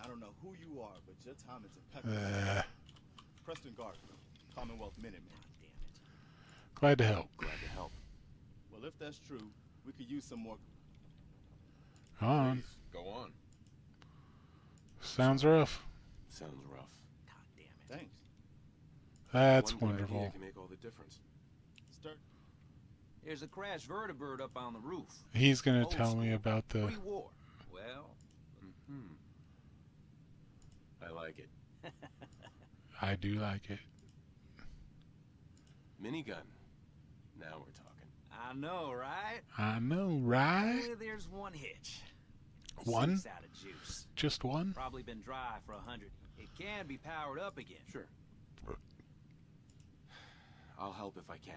I don't know who you are, but your time is impeccable. Preston Garden, Commonwealth Minuteman. Damn it. Glad to help. Glad to help. Well, if that's true, we could use some more. On. Please, go on. Sounds rough. Sounds rough. God damn it. Thanks. That's One good wonderful. idea can make all the difference. Start. There's a crashed vertibird up on the roof. He's gonna Old tell me school. about the. Pre-war. Well, Mm-hmm. I like it. I do like it. Minigun. Now we're talking. I know, right? I know, right? Only there's one hitch. One? Six out of juice. Just one? Probably been dry for 100. It can be powered up again. Sure. I'll help if I can.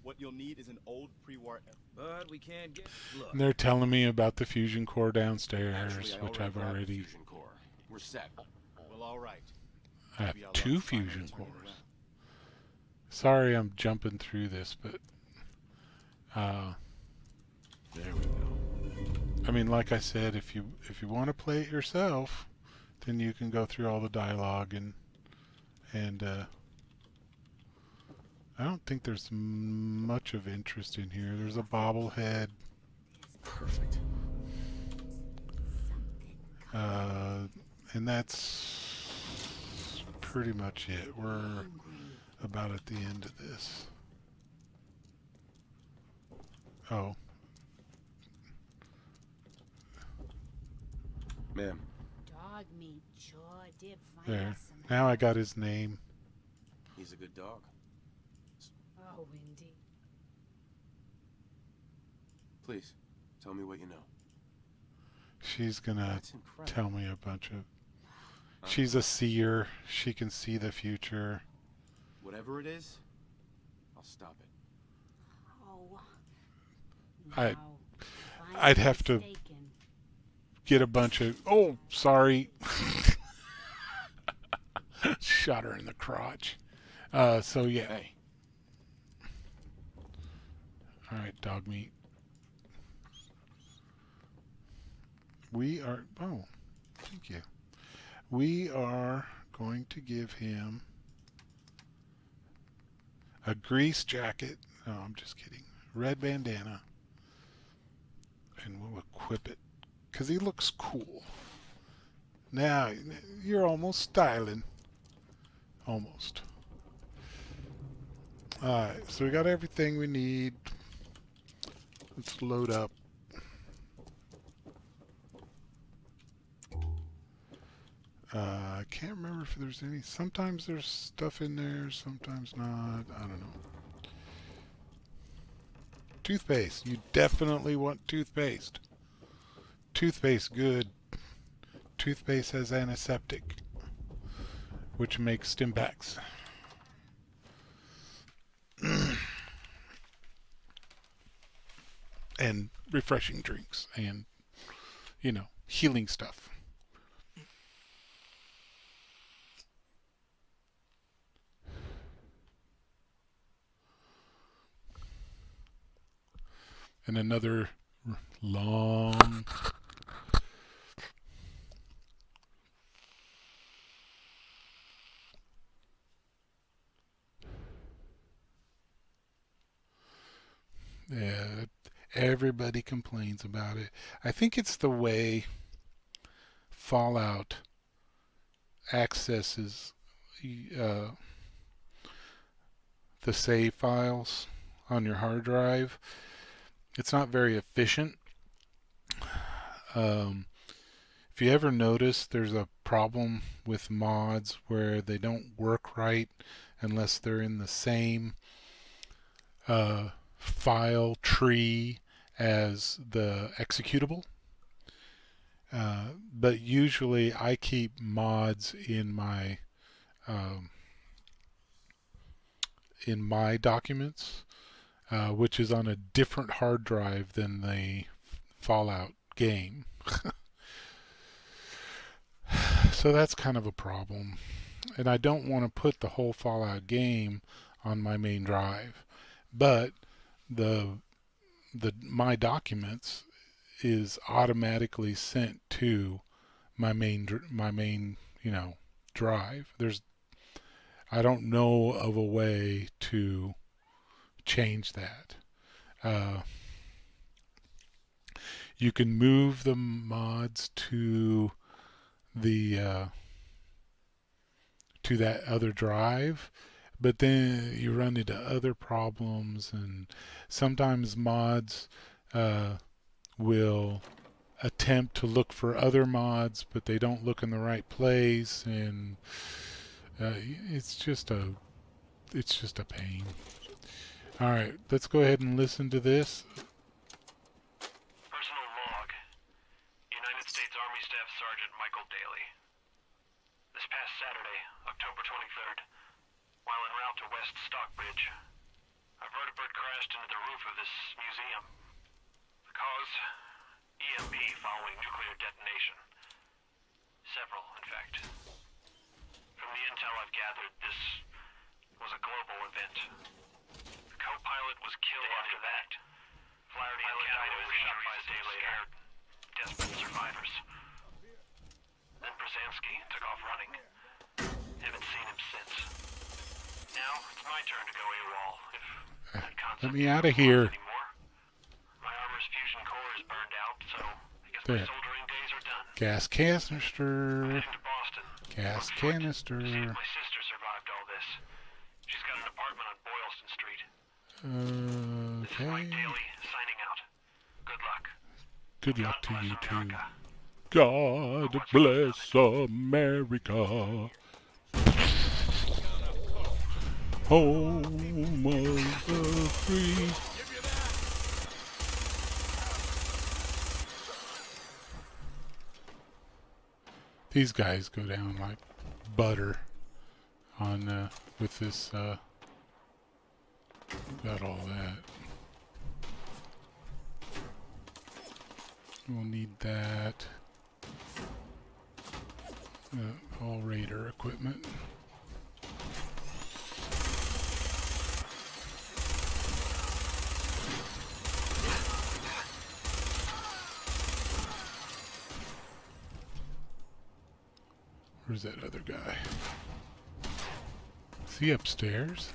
What you'll need is an old pre-war. But we can't get. Look. And they're telling me about the fusion core downstairs, Actually, I which I've have the already. fusion core. We're set. Well, all right. I have Maybe I'll 2 finally fusion turn it cores. around. Sorry, I'm jumping through this, but There we go. I mean, like I said, if you want to play it yourself, then you can go through all the dialogue and I don't think there's much of interest in here. There's a bobblehead, Perfect. and that's pretty much it. We're about at the end of this. Oh, Ma'am, Dog meat sure did find there. us some Now I help. got his name. he's a good dog. Oh, indeed. Please, tell me what you know. She's gonna That's incredible. tell me a bunch of. She's a seer. She can see the future. Whatever it is, I'll stop it. Oh. I- Now, if I'm I'd have to- mistaken, Get a bunch of. Oh, sorry. Shot her in the crotch. So yeah. Hey, All right, dog meat. We are. Oh, thank you. We are going to give him a grease jacket. No, I'm just kidding. Red bandana. And we'll equip it. Because he looks cool. Now, you're almost styling. Almost. Alright, so we got everything we need. Let's load up. I can't remember if there's any. Sometimes there's stuff in there, sometimes not. I don't know. Toothpaste. You definitely want toothpaste. Toothpaste, good. Toothpaste has antiseptic, which makes Stimpaks. And refreshing drinks and, healing stuff. And another long yeah, everybody complains about it. I think it's the way Fallout accesses the save files on your hard drive. It's not very efficient. If you ever notice, there's a problem with mods where they don't work right unless they're in the same file tree as the executable. But usually I keep mods in my documents, which is on a different hard drive than the Fallout game. So that's kind of a problem. And I don't want to put the whole Fallout game on my main drive. But my documents is automatically sent to my main drive. I don't know of a way to change that. You can move the mods to the to that other drive, but then you run into other problems, and sometimes mods will attempt to look for other mods, but they don't look in the right place, and it's just a pain. All right, let's go ahead and listen to this. Personal log. United States Army Staff Sergeant Michael Daly. This past Saturday, October 23rd, while en route to West Stockbridge, a vertibird crashed into the roof of this museum. The cause? EMP following nuclear detonation. Several, in fact. From the intel I've gathered, this was a global event. The co-pilot was killed after that. Flaherty and Calloway were shot by a day later. Desperate survivors. Then Brzezinski took off running. Haven't seen him since. Now it's my turn to go AWOL. If that concept Let me out of here. anymore. My armor's fusion core is burned out, so I guess There. my soldering days are done. Gas canister. Heading to Boston. Gas On foot, canister. to see if my sister survived all this. She's got an apartment on Boylston Street. This is Mike Okay. Daly signing out. Good luck. Good luck to God you bless too. America. God bless America. Home of the free. These guys go down like butter on with this got all that. We'll need that. All Raider equipment. Where's that other guy? Is he upstairs?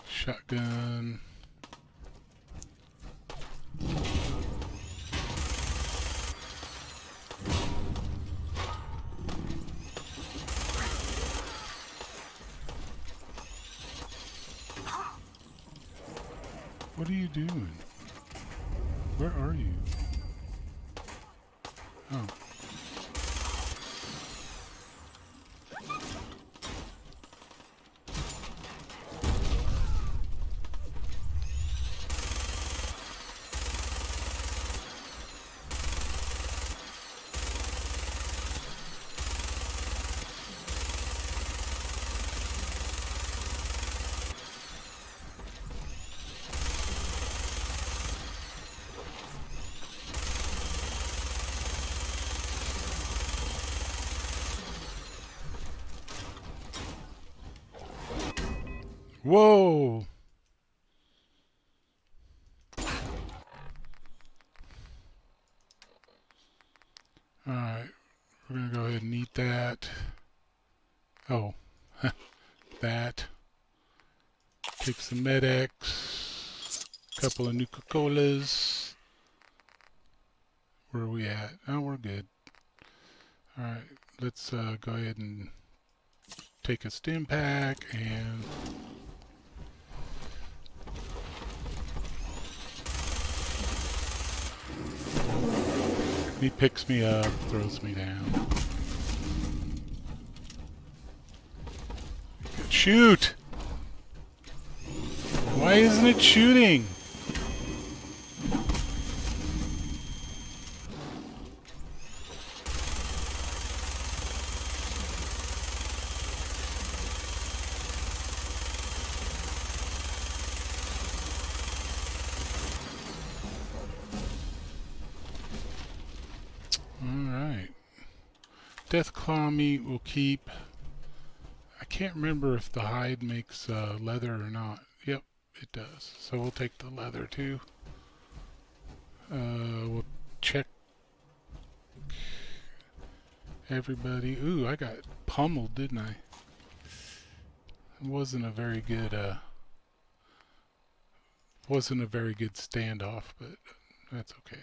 Shotgun. What are you doing? Where are you? Oh. Whoa! Alright, we're gonna go ahead and eat that. Oh, that. Take some Med-X, couple of Nuka-Colas. Where are we at? Oh, we're good. Alright, let's go ahead and take a stim pack and he picks me up, throws me down. Shoot! Why isn't it shooting? Alright. Death Claw meat will keep. I can't remember if the hide makes leather or not. Yep, it does. So we'll take the leather too. We'll check everybody. Ooh, I got pummeled, didn't I? It wasn't a very good standoff, but that's okay.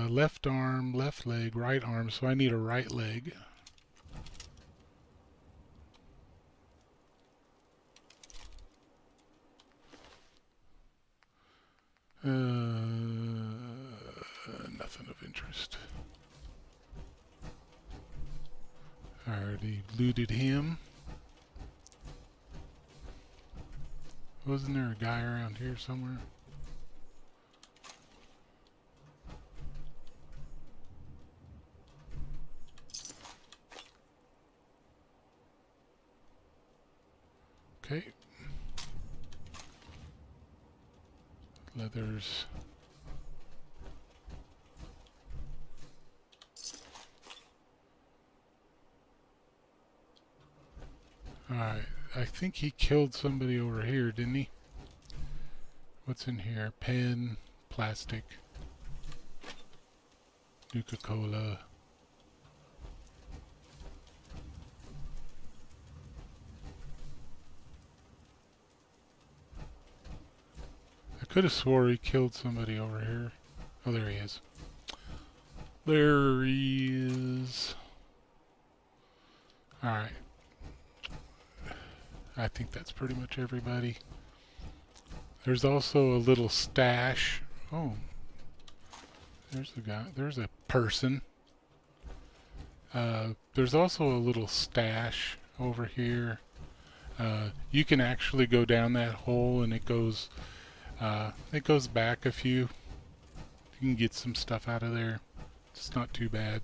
Left arm, left leg, right arm, so I need a right leg. Nothing of interest. I already looted him. Wasn't there a guy around here somewhere? Okay. Leathers. Alright, I think he killed somebody over here, didn't he? What's in here? Pen, plastic, Nuka-Cola. I could have swore he killed somebody over here. Oh, there he is. There he is. Alright. I think that's pretty much everybody. There's also a little stash. Oh. There's a guy. There's a person. There's also a little stash over here. You can actually go down that hole and it goes back a few. You can get some stuff out of there. It's not too bad.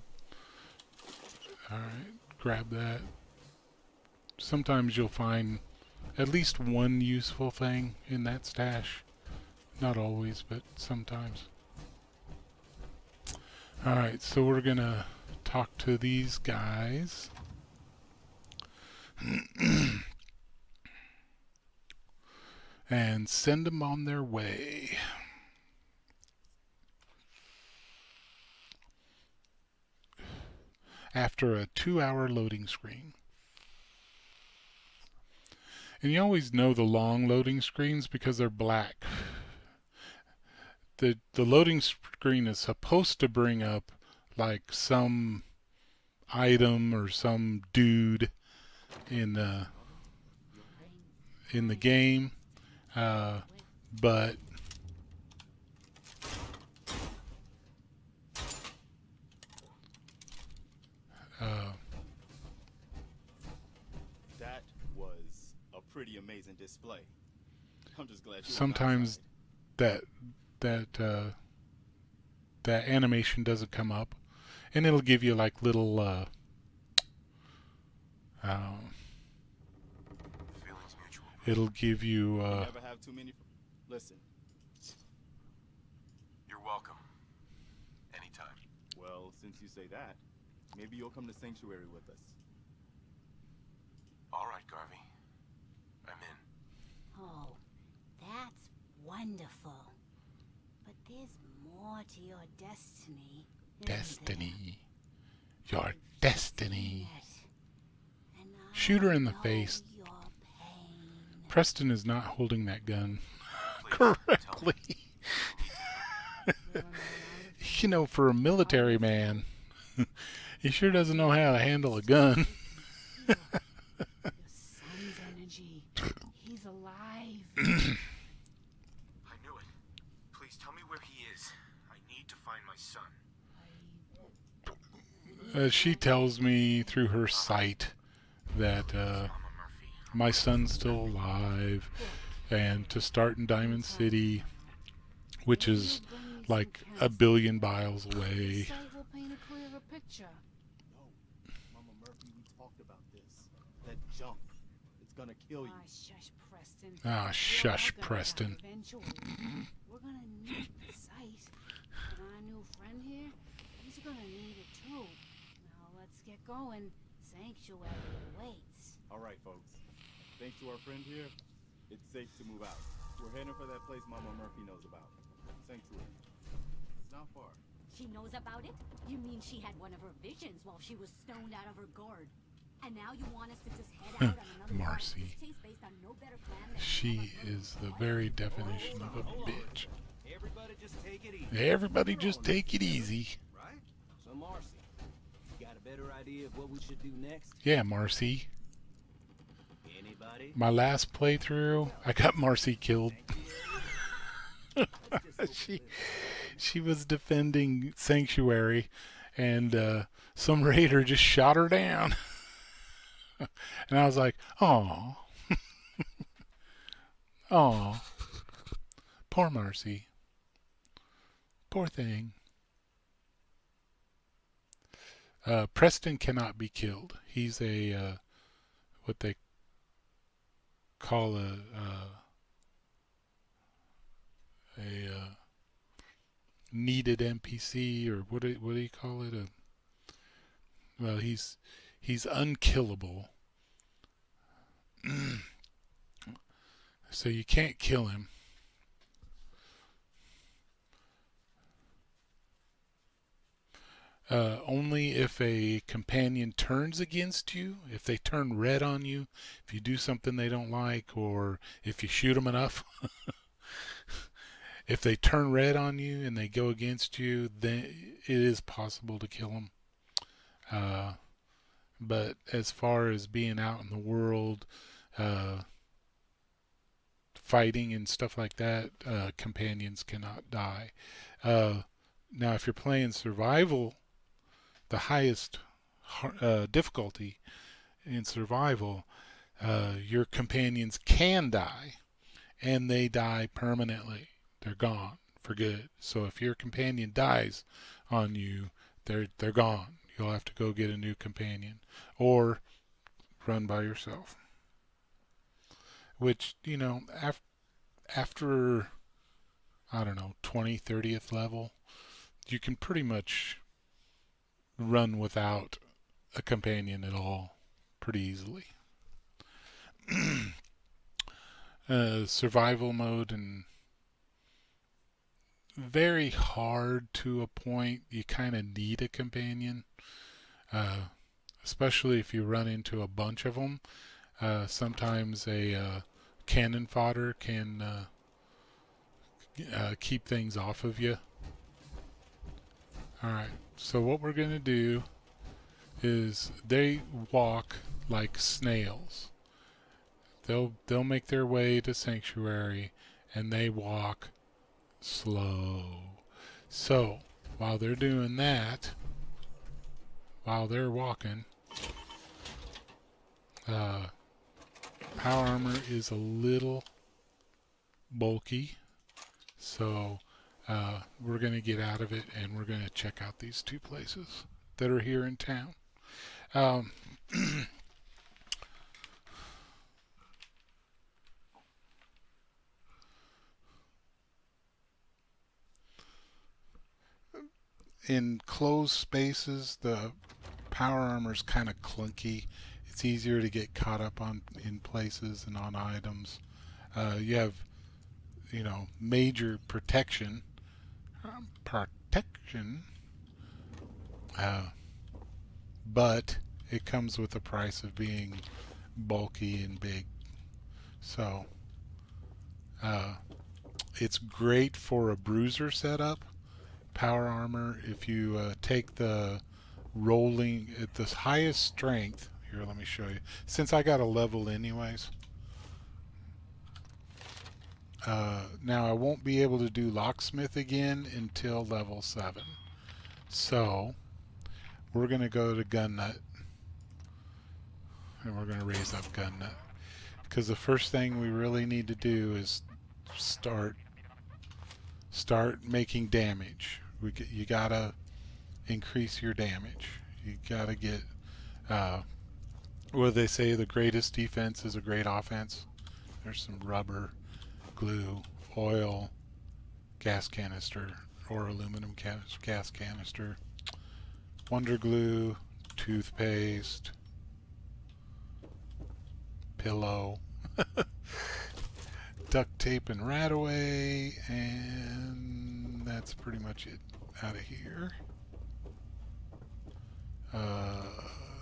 Alright, grab that. Sometimes you'll find at least one useful thing in that stash. Not always, but sometimes. Alright, so we're gonna talk to these guys. And send them on their way. After a 2-hour loading screen. And you always know the long loading screens because they're black. The loading screen is supposed to bring up like some item or some dude in the game, but That was a pretty amazing display. I'm just glad you sometimes that animation doesn't come up, and it'll give you like little Feelings mutual. it'll give you never have too many. Listen, You're welcome. Anytime. well, since you say that, maybe you'll come to Sanctuary with us. All right, Garvey. I'm in. Oh, that's wonderful. But there's more to your destiny. isn't there? destiny. Your destiny. Yet. And I Shoot her in the know face. your pain. Preston is not holding that gun Please, tell me. correctly. You know, for a military man, he sure doesn't know how to handle a gun. Your son's energy. He's alive. I knew it. Please tell me where he is. I need to find my son. She tells me through her sight that Mama Murphy. my son's still alive, and to start in Diamond City, which is like a billion miles away. Sight will paint a clearer picture. No, Mama Murphy, we talked about this. That junk, it's gonna kill you. Ah, shush, Preston. Ah, We're all shush, gonna Preston. die eventually. We're gonna need the sight. And our new friend here, he's gonna need it too. Now let's get going. Sanctuary awaits. All right, folks. Thanks to our friend here, it's safe to move out. We're heading for that place Mama Murphy knows about. Sanctuary. It's not far. She knows about it? You mean she had one of her visions while she was stoned out of her gourd? And now you want us to just head out on another Marcy. chase based on no better plan than She is the very definition of a bitch. Everybody just take it easy. Everybody just take it easy. Right? So, Marcy, you got a better idea of what we should do next? Yeah, Marcy. Anybody? My last playthrough, I got Marcy killed. She was defending Sanctuary, and some raider just shot her down. And I was like, "Aw, aw, poor Marcy, poor thing." Preston cannot be killed. He's a what they call a needed NPC, or what do you call it? Well, he's unkillable. So you can't kill him. Only if a companion turns against you, if they turn red on you, if you do something they don't like, or if you shoot them enough. If they turn red on you and they go against you, then it is possible to kill them. But as far as being out in the world, fighting and stuff like that, companions cannot die. Now, if you're playing survival, the highest difficulty in survival, your companions can die, and they die permanently. They're gone for good. So if your companion dies on you, they're gone. You'll have to go get a new companion or run by yourself. Which, you know, after I don't know, 20th, 30th level, you can pretty much run without a companion at all pretty easily. Survival mode, and very hard to a point. You kind of need a companion, especially if you run into a bunch of them. Sometimes a cannon fodder can keep things off of you. Alright, so what we're going to do is they walk like snails. They'll make their way to Sanctuary, and they walk slow. So while they're doing that, while they're walking, power armor is a little bulky, so we're going to get out of it, and we're going to check out these two places that are here in town. In closed spaces, the power armor is kind of clunky. It's easier to get caught up in places and on items. You have, you know, major protection, but it comes with the price of being bulky and big. So it's great for a bruiser setup. Power armor, if you take the rolling at the highest strength, here, let me show you, since I got a level anyways. Now I won't be able to do locksmith again until level 7, so we're going to go to gun nut, and we're going to raise up gun nut, because the first thing we really need to do is start making damage. You gotta increase your damage. You gotta get what they say, the greatest defense is a great offense. There's some rubber, glue, oil, gas canister or aluminum gas canister, wonder glue, toothpaste, pillow. Duct tape and rat away, and that's pretty much it. Out of here.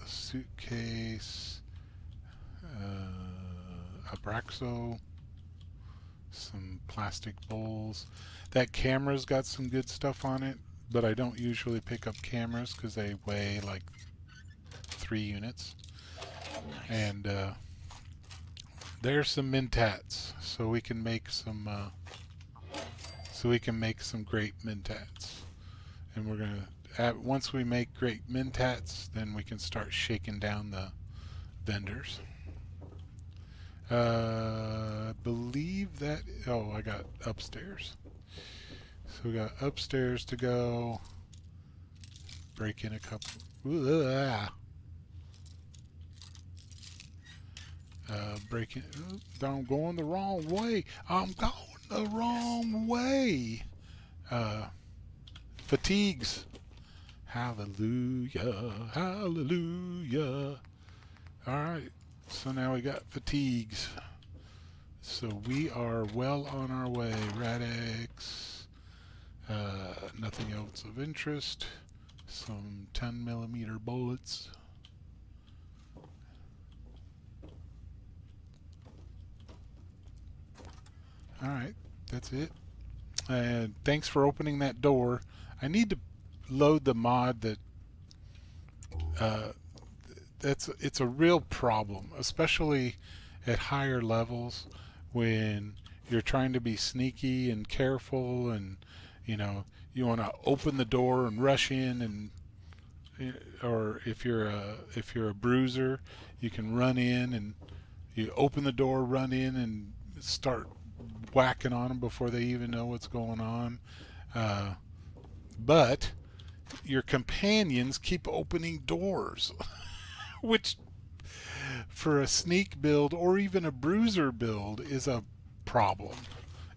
Suitcase, Abraxo, some plastic bowls. That camera's got some good stuff on it, but I don't usually pick up cameras because they weigh like 3 units. Nice. And there's some mentats, so we can make some great mentats. And we're gonna once we make great mentats, then we can start shaking down the vendors. I believe that. Oh, I got upstairs. So we got upstairs to go. Break in a couple. Breaking. I'm going the wrong way. I'm going the wrong way. Fatigues. Hallelujah. Hallelujah. Alright. So now we got fatigues. So we are well on our way. Radix. Nothing else of interest. Some 10mm bullets. Alright, that's it. And thanks for opening that door. I need to load the mod that it's a real problem, especially at higher levels when you're trying to be sneaky and careful, and you know you want to open the door and rush in, and or if you're a bruiser, you can run in and you open the door, run in, and start whacking on them before they even know what's going on. But your companions keep opening doors, which for a sneak build or even a bruiser build is a problem.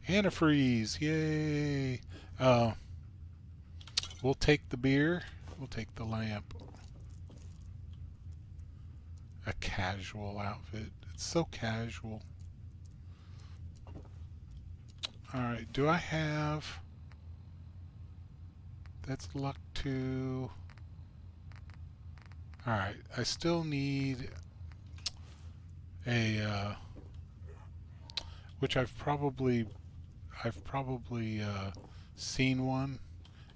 Antifreeze, yay! We'll take the beer. We'll take the lamp. A casual outfit. It's so casual. Alright, do I have... That's luck 2. Alright, I still need a... which I've probably seen one,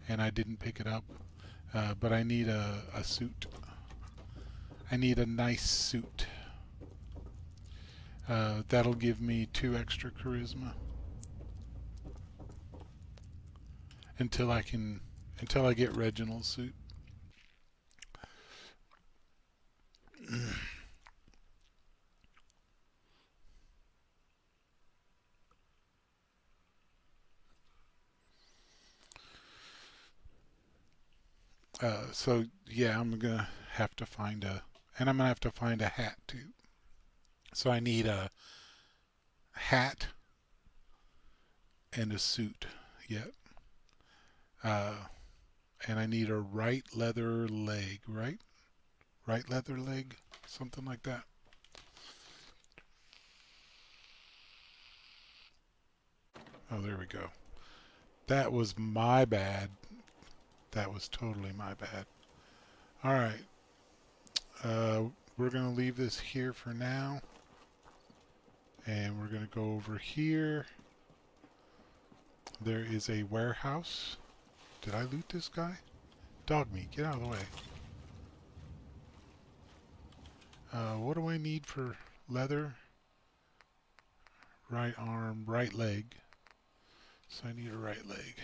and I didn't pick it up. But I need a suit. I need a nice suit. That'll give me 2 extra charisma. Until I get Reginald's suit. So yeah, I'm gonna have to find a hat too. So I need a hat and a suit. Yep. And I need a right leather leg, right? Right leather leg, something like that. Oh, there we go. That was my bad. That was totally my bad. Alright. We're going to leave this here for now. And we're going to go over here. There is a warehouse. Did I loot this guy? Dog meat, get out of the way. What do I need for leather? Right arm, right leg. So I need a right leg.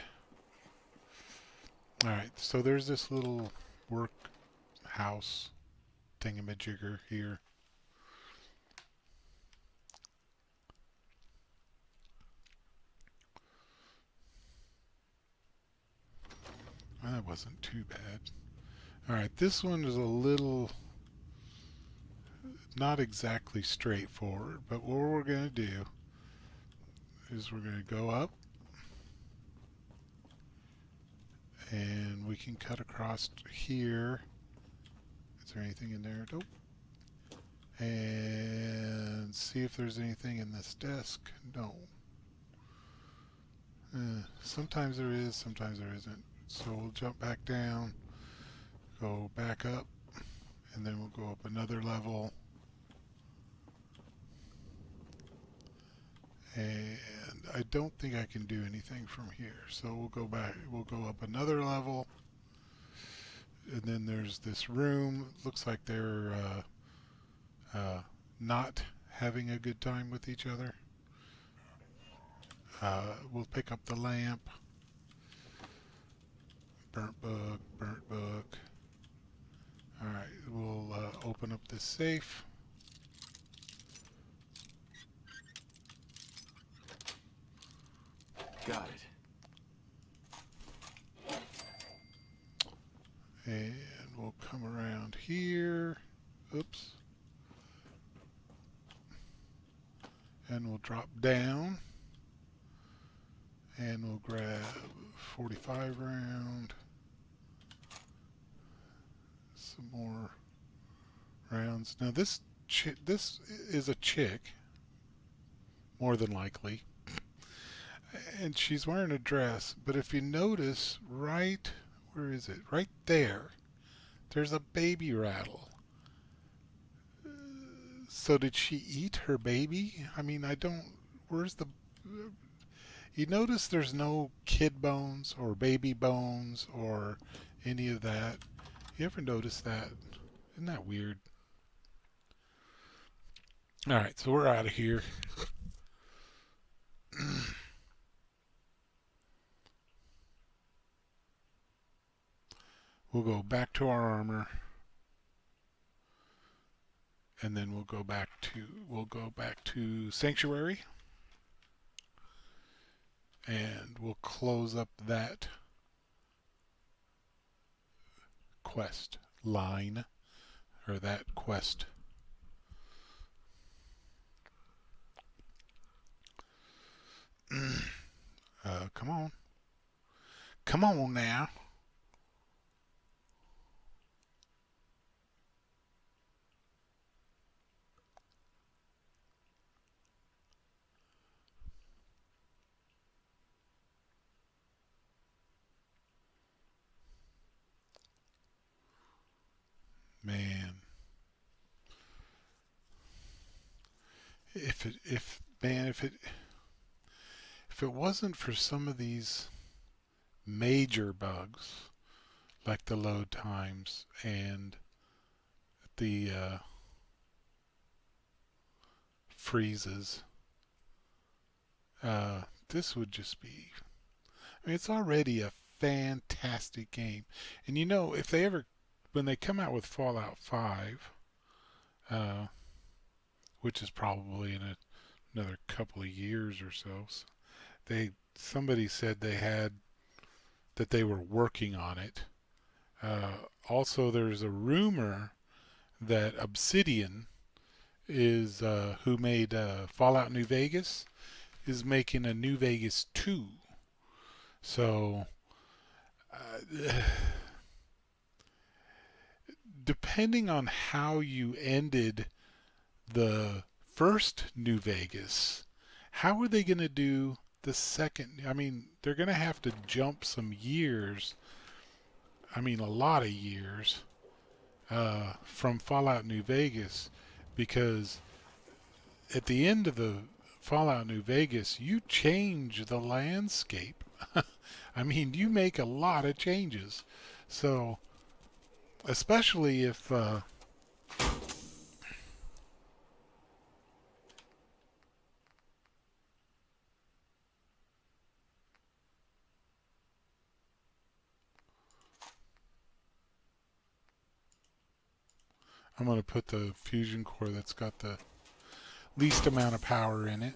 Alright, so there's this little work house thingamajigger here. That wasn't too bad. Alright, this one is a little not exactly straightforward, but what we're going to do is we're going to go up and we can cut across here. Is there anything in there? Nope. And see if there's anything in this desk. No. Sometimes there is, sometimes there isn't. So we'll jump back down, go back up, and then we'll go up another level. And I don't think I can do anything from here. So we'll go back, we'll go up another level. And then there's this room. Looks like they're not having a good time with each other. We'll pick up the lamp. Burnt book, burnt book. Alright, we'll open up this safe. Got it. And we'll come around here. Oops. And we'll drop down. And we'll grab 45 round. Some more rounds. Now this is a chick, more than likely. And she's wearing a dress, but if you notice, right, where is it? Right there, there's a baby rattle. So did she eat her baby? I mean, I don't, where's the, you notice there's no kid bones or baby bones or any of that. You ever notice that? Isn't that weird? Alright, so we're out of here. We'll go back to our armor, and then we'll go back to Sanctuary, and we'll close up that quest line, or that quest. Come on. Come on now. Man. If it wasn't for some of these major bugs, like the load times and the freezes, this would just be, I mean, it's already a fantastic game. And you know, if they ever, when they come out with Fallout 5, which is probably in another couple of years or so, somebody said that they were working on it. Also, there's a rumor that Obsidian is who made Fallout New Vegas is making a New Vegas 2. So depending on how you ended the first New Vegas, how are they going to do the second? I mean, they're going to have to jump some years. I mean, a lot of years from Fallout New Vegas, because at the end of the Fallout New Vegas, you change the landscape. I mean, you make a lot of changes. So, especially if I'm going to put the fusion core that's got the least amount of power in it.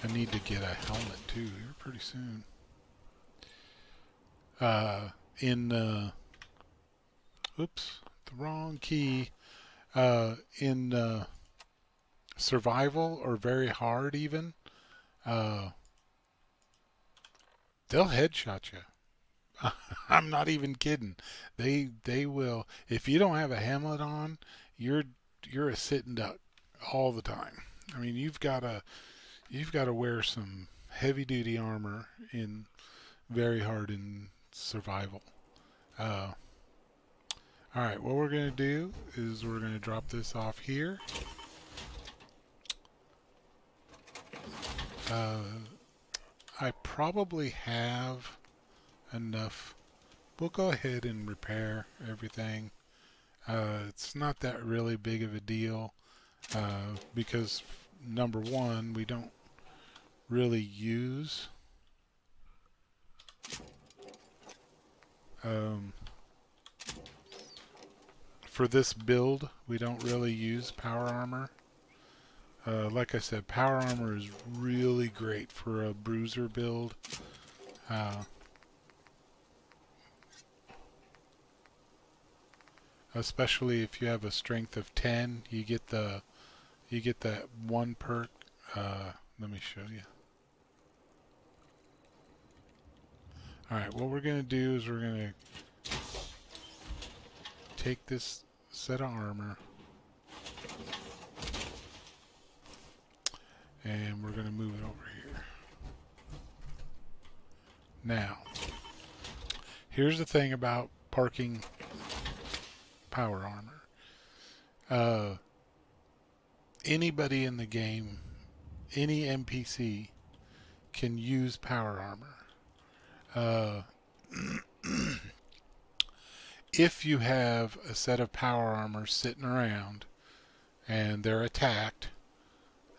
I need to get a helmet too here pretty soon. Oops, the wrong key. In survival or very hard even, they'll headshot you. I'm not even kidding. They will. If you don't have a helmet on, you're a sitting duck all the time. I mean, you've got to wear some heavy duty armor in very hard in survival. Uh, all right, what we're gonna do is we're gonna drop this off here. I probably have enough. We'll go ahead and repair everything. It's not that really big of a deal because number one, we don't really use for this build, we don't really use power armor. Like I said, power armor is really great for a bruiser build. Especially if you have a strength of 10, you get that one perk. Let me show you. Alright, what we're going to do is we're going to take this set of armor and we're going to move it over here. Now, here's the thing about parking power armor. Anybody in the game, any NPC can use power armor. If you have a set of power armor sitting around and they're attacked,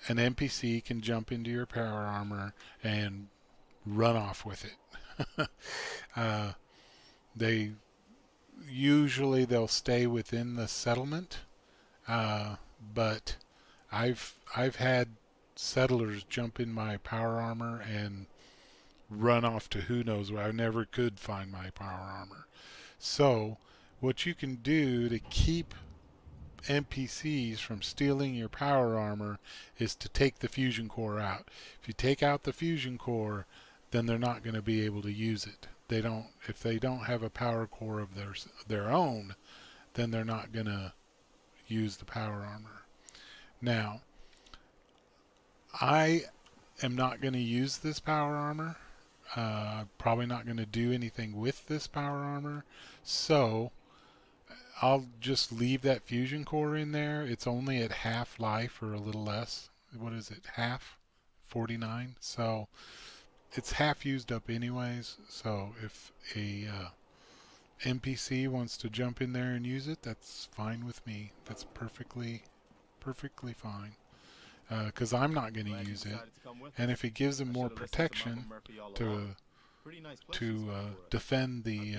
an NPC can jump into your power armor and run off with it. They'll stay within the settlement, but I've had settlers jump in my power armor and run off to who knows where. I never could find my power armor. So what you can do to keep NPCs from stealing your power armor is to take the fusion core out. If you take out the fusion core, then they're not going to be able to use it. If they don't have a power core of their own, then they're not going to use the power armor. Now, I am not going to use this power armor. Probably not going to do anything with this power armor. So I'll just leave that fusion core in there. It's only at half life or a little less. What is it? Half? 49? So it's half used up anyways. So if a NPC wants to jump in there and use it, that's fine with me. That's perfectly fine. Because I'm not going to use it. And if it gives them more protection to defend the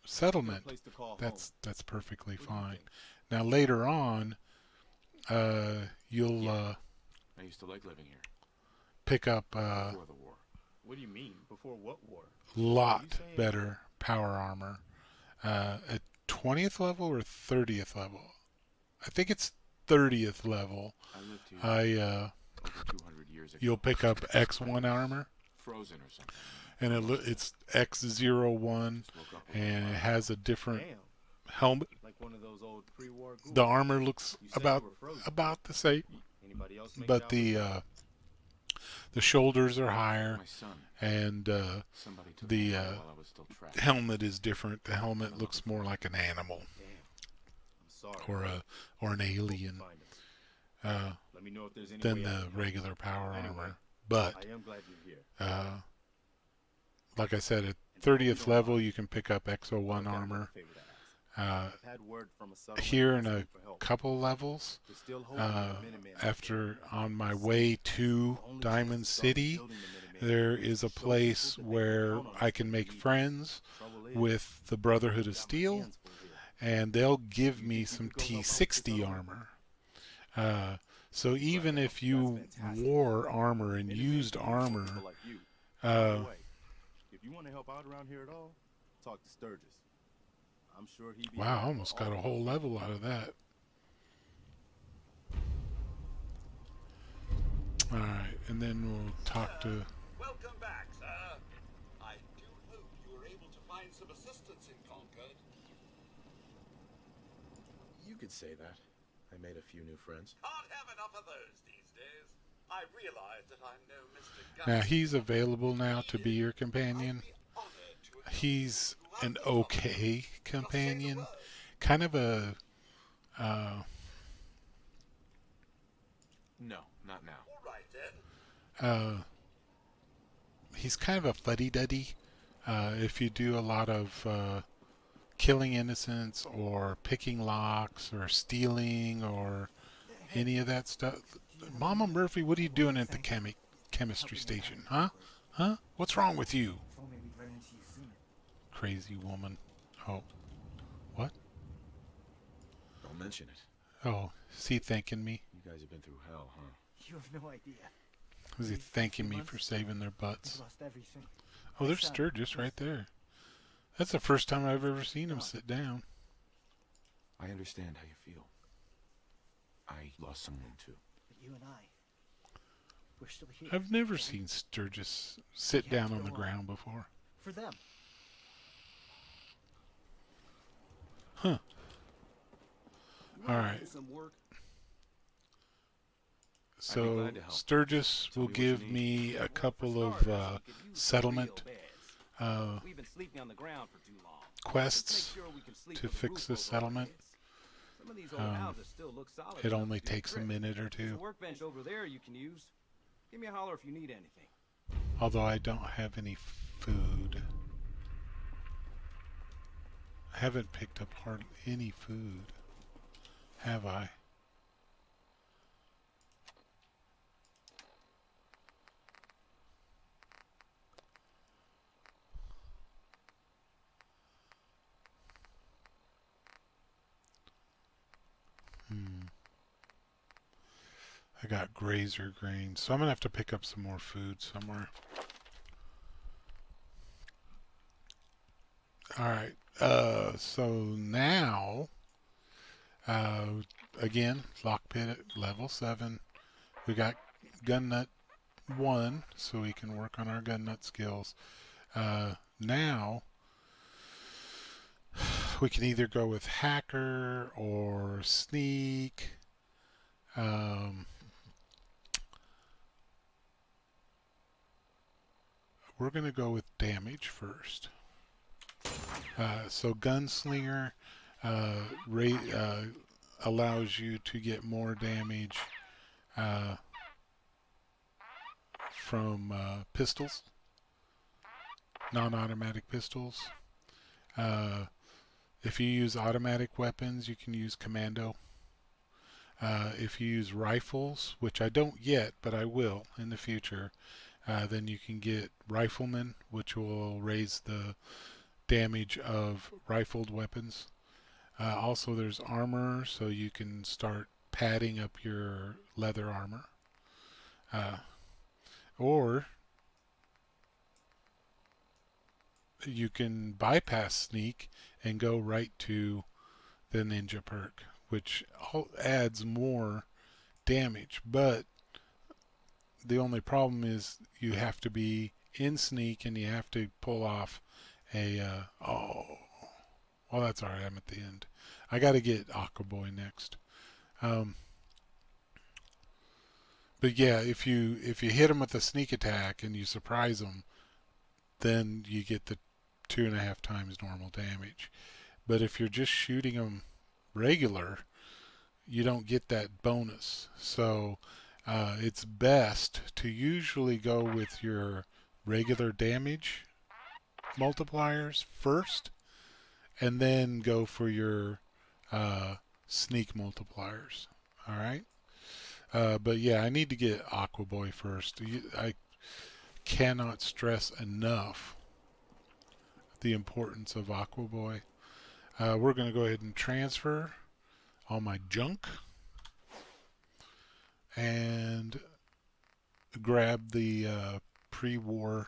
settlement, that's perfectly fine. Now later on, you'll I used to like living here pick up before the war. What do you mean? Before what war? lot better power armor at 20th level or 30th level. I think it's 30th level. I lived here over 200 years ago. You'll pick up X1 armor, Frozen or something. and it's X01, and it has a different helmet. Like one of those old pre-war ghouls. The armor looks You said about you were frozen. the same, Anybody else make but out the shoulders are higher, My son. and Somebody took the me while I was still trapped. helmet is different. The helmet looks more like an animal Damn. I'm sorry. or an alien Find us. Let me know if there's any than way I the can help. regular power Anyway, armor. But I am glad you're here. like I said, at 30th level you can pick up X01 I've got armor. one favor to ask. I've had word from a settlement Here in a asking for help. couple levels, They're still holding the Minutemen out after there. on my way to The only Diamond chance to start City, building the Minutemen there is is to a show place people that they where can count on I us can when make we need them. friends Trouble is, with the Brotherhood of I've got my Steel, hands full here. and they'll give You me think you some could go help out with this T60 settlement? armor. So even if you That's fantastic. wore armor and Minutemen used can use armor, people like you. By the uh, way, if you want to help out around here at all, talk to Sturgis. I'm sure he'd be wow, I happy for almost got all a of whole us. level out of that. Alright, and then we'll talk to... Welcome back, sir. I do hope you were find some assistance in Concord. You could say that. I made a few new friends. Can't have enough of those these days. I realize that I'm no Mr. Now Gunn. he's available now to be your companion. He's an okay companion. Kind of a No, not now. All right then. he's kind of a fuddy-duddy. If you do a lot of killing innocents or picking locks or stealing or any of that stuff. Mama Murphy, what are you doing at the chemistry station? Huh? Huh? What's wrong with you? Crazy woman. Oh. What? Don't mention it. Oh, is he thanking me? You guys have been through hell, huh? You have no idea. Was he thanking me for saving their butts? Lost everything. Oh, there's Sturgis right there. That's the first time I've ever seen him sit down. I understand how you feel. I lost someone too. But you and I, we're still here. I've never seen Sturgis sit down on the ground before. For them. Huh. All right. Some work. So glad to help. Sturgis Tell will me what you give need. me a couple of settlement We've been sleeping on the ground for too long. quests Let's make sure we can sleep to with the fix roof this over our settlement. heads. Some of these old houses still look solid It enough only to do the takes a trick. minute or There's two. a workbench over there you can use. Give me a holler if you need anything. Although I don't have any food. I haven't picked up hardly any food. Have I? I got grazer grain, so I'm gonna have to pick up some more food somewhere. Alright, so now, again, lockpit at level 7. We got gun nut 1, so we can work on our gun nut skills. Now, we can either go with hacker or sneak. We're going to go with damage first. So gunslinger allows you to get more damage from pistols, non-automatic pistols. If you use automatic weapons, you can use commando. If you use rifles, which I don't yet, but I will in the future, then you can get rifleman, which will raise the damage of rifled weapons. Also, there's armor, so you can start padding up your leather armor. Or you can bypass sneak and go right to the ninja perk, which adds more damage, but the only problem is you have to be in sneak and you have to pull off a well, that's alright, I'm at the end. I gotta get Aqua Boy next. But yeah, if you hit him with a sneak attack and you surprise him, then you get the 2.5 times normal damage. But if you're just shooting him regular, you don't get that bonus. So it's best to usually go with your regular damage multipliers first, and then go for your sneak multipliers. Alright? But yeah, I need to get Aqua Boy first. I cannot stress enough the importance of Aqua Boy. We're going to go ahead and transfer all my junk and grab the pre-war,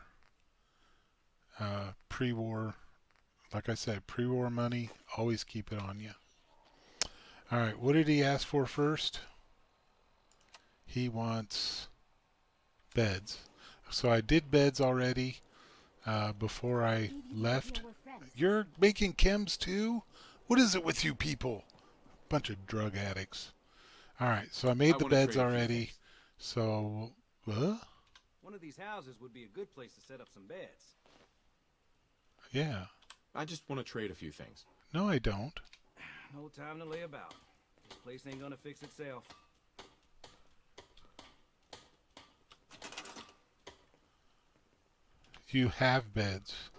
like I said, pre-war money. Always keep it on you. Alright, what did he ask for first? He wants beds. So I did beds already before I left. beds. You're making chems too? What is it with you people? Bunch of drug addicts. All right, so I made the wanna beds trade a few already. things. So, One of these houses would be a good place to set up some beds. yeah. I just want to trade a few things. No, I don't. No time to lay about. This place ain't gonna fix itself. You have beds.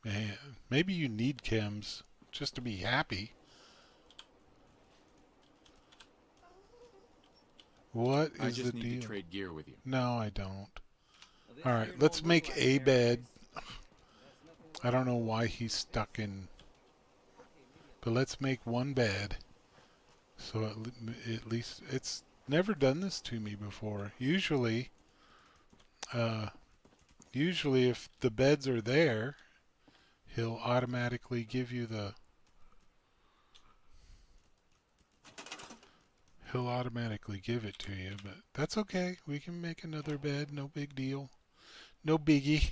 Man, maybe you need chems just to be happy. What I is the just need deal? to trade gear with you. No, I don't. Now, this All here right, don't let's look make like a an bed. That's nothing I don't know why he's stuck in, but let's make one bed. So at least it's never done this to me before. Usually if the beds are there, he'll automatically give you he'll automatically give it to you, but that's okay. We can make another bed, no big deal. No biggie.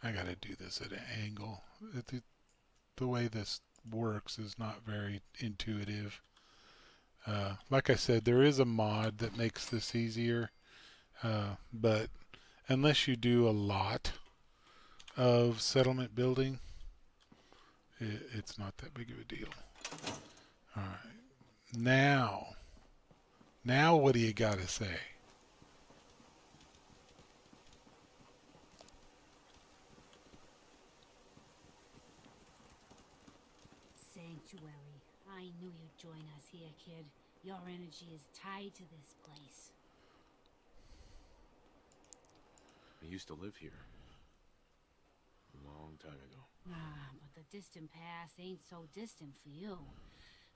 I gotta do this at an angle. The way this works is not very intuitive. Like I said, there is a mod that makes this easier, but unless you do a lot of settlement building, it's not that big of a deal. All right, now what do you got to say? Sanctuary. I knew you'd join us here, kid. Your energy is tied to this place. I used to live here. A long time ago. Ah, but the distant past ain't so distant for you.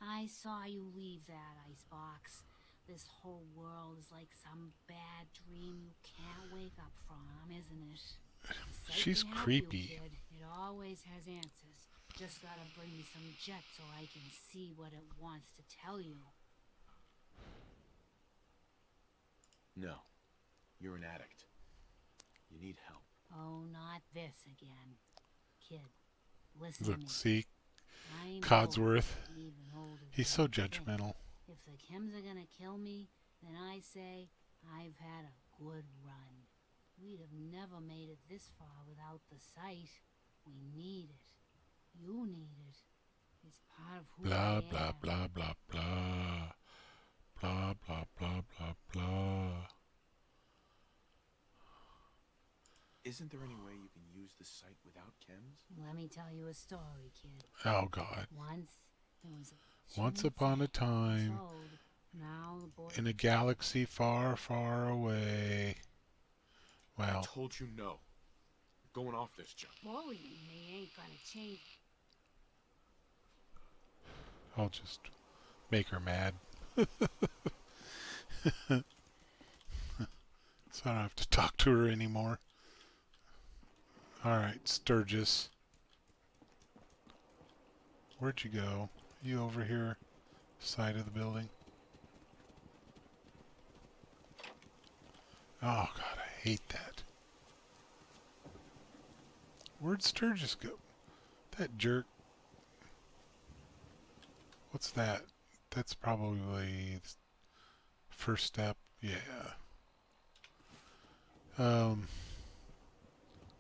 I saw you leave that icebox. This whole world is like some bad dream you can't wake up from, isn't it? The site She's can help creepy. You, kid. It always has answers. Just gotta bring me some jet so I can see what it wants to tell you. No. You're an addict. You need help. Oh, not this again. Kid, listen to me. Look, see, I'm Codsworth. old, even older He's than so you think. judgmental. If the chems are gonna kill me, then I say I've had a good run. We'd have never made it this far without the sight. We need it. You need it. It's part of who Blah, I blah, am. blah, blah, blah. Blah, blah, blah, blah, blah. Isn't there any way you can use the site without chems? Let me tell you a story, kid. Oh, God. Once there was a Once chimney upon a site time, toad. Now the boy in a galaxy far, far away. I Well, told you no. You're going off this junk. bullying me ain't gonna change. I'll just make her mad. So I don't have to talk to her anymore. Alright, Sturgis. Where'd you go? You over here? Side of the building? Oh god, I hate that. Where'd Sturgis go? That jerk. What's that? That's probably the first step. Yeah.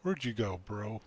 Where'd you go, bro?